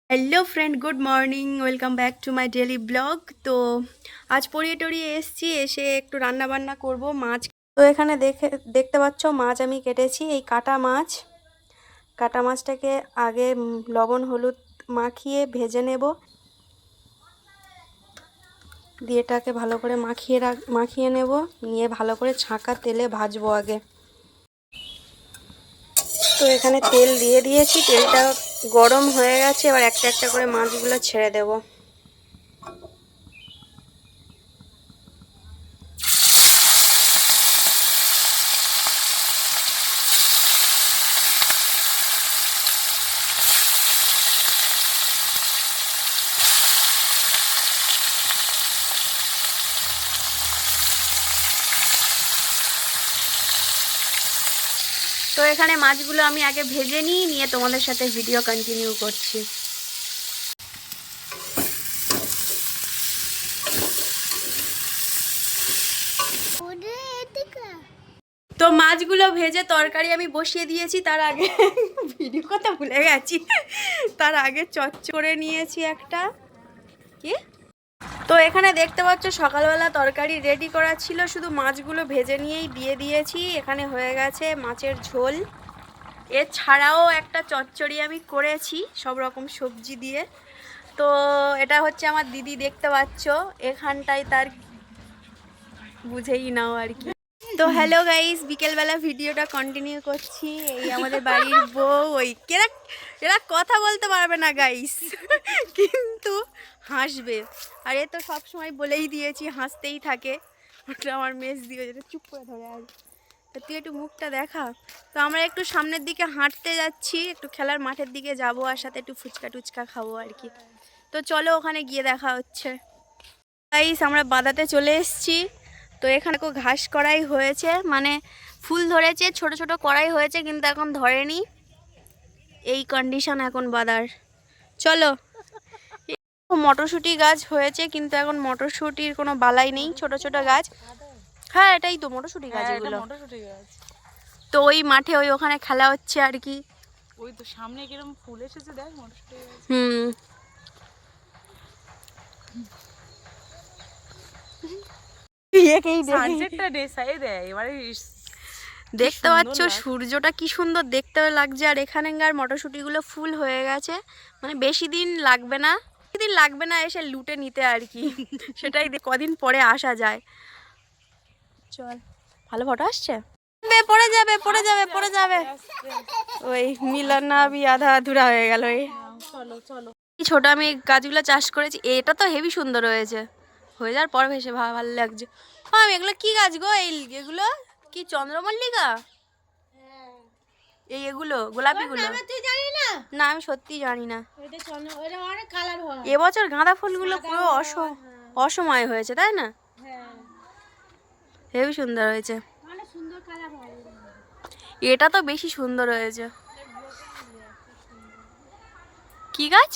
Hello friend, good morning, welcome back to my daily blog. তো আজ পড়িয়ে টড়িয়ে এসছি, এসে একটু রান্না বান্না করব। মাছ তো এখানে দেখতে পাচ্ছ মাছ আমি কেটেছি। এই কাটা মাছটাকে আগে লবণ হলুদ মাখিয়ে ভেজে নেব, দিয়ে এটাকে ভালো করে মাখিয়ে নেব, নিয়ে ভালো করে ছাঁকা তেলে ভাজবো আগে। তো এখানে তেল দিয়ে দিয়েছি, তেলটা গরম হয়ে গেছে। এবার একটা একটা করে মাছগুলো ছেড়ে দেব। তো এখানে মাছগুলো আমি আগে ভেজে নিয়ে তোমাদের সাথে ভিডিও কন্টিনিউ করছি। তো মাছগুলো ভেজে তরকারি আমি বসিয়ে দিয়েছি। তার আগে ভিডিও কথা ভুলে গেছি, তার আগে চচ্চড়ে নিয়েছি একটা। কি তো এখানে দেখতে পাচ্ছ সকালবেলা তরকারি রেডি করা ছিল, শুধু মাছগুলো ভেজে নিয়েই দিয়ে দিয়েছি। এখানে হয়ে গেছে মাছের ঝোল। এছাড়াও একটা চচ্চড়ি আমি করেছি সব রকম সবজি দিয়ে। তো এটা হচ্ছে আমার দিদি, দেখতে পাচ্ছ এখানটায়, তার বুঝেই নাও আর কি। তো হ্যালো গাইস, বিকেলবেলা ভিডিওটা কন্টিনিউ করছি। এই আমাদের বাড়ির বউ, ওই এরা কথা বলতে পারবে না গাইস, কিন্তু হাসবে। আর এ তো সবসময় বলেই দিয়েছি হাসতেই থাকে। ওটা আমার মেজ দিয়ে যেটা চুপ করে ধরে আর। তো তুই একটু মুখটা দেখা। তো আমরা একটু সামনের দিকে হাঁটতে যাচ্ছি, একটু খেলার মাঠের দিকে যাব, আর সাথে একটু ফুচকা টুচকা খাবো আর কি। তো চলো ওখানে গিয়ে দেখা হচ্ছে। গাইস আমরা বাদাতে চলে এসেছি। তো এখানে ঘাস করাই হয়েছে, মানে ফুল ধরেছে, ছোট ছোট করাই হয়েছে, কিন্তু এখন ধরেনি। এই কন্ডিশন এখন বাদার। চলো। মটরশুঁটি গাছ হয়েছে, কিন্তু এখন মটরশুঁটির কোনো বালাই নেই, ছোট ছোট গাছ। হ্যাঁ এটাই তো মটরশুঁটি গাছ এগুলো। তো ওই মাঠে ওখানে খেলা হচ্ছে আর কি। ওই তো সামনে কিরকম ফুল এসেছে দেখ মটরশুঁটি গাছ। দেখতে পাচ্ছ সূর্যটা কি সুন্দর দেখতে লাগছে। আর এখানকার মটরশুঁটিগুলো ফুল হয়ে গেছে, মানে বেশি দিন লাগবে না এসে লুটে নিতে আর কি। সেটাই কদিন পরে আসা যায়। চল, ভালো ফটো আসছে। পড়ে যাবে। ওই মিলনা বি আধা আধুরা হয়ে গেল। চলো চলো। ছোট আমি গাছগুলো চাষ করেছি, এটা তো হেভি সুন্দর হয়েছে। হয়ে যাওয়ার পর ভেসে ভালো লাগছে। আমি এগুলো কি গাছ গো? এগুলো কি চন্দ্রমল্লিকা? এগুলো গোলাপিগুলো? না আমি সত্যিই জানি না। এবছর গাঁদা ফুলগুলো পুরো অসময় হয়েছে, তাই না? হেবি সুন্দর হয়েছে। এটা তো বেশি সুন্দর হয়েছে। কি গাছ?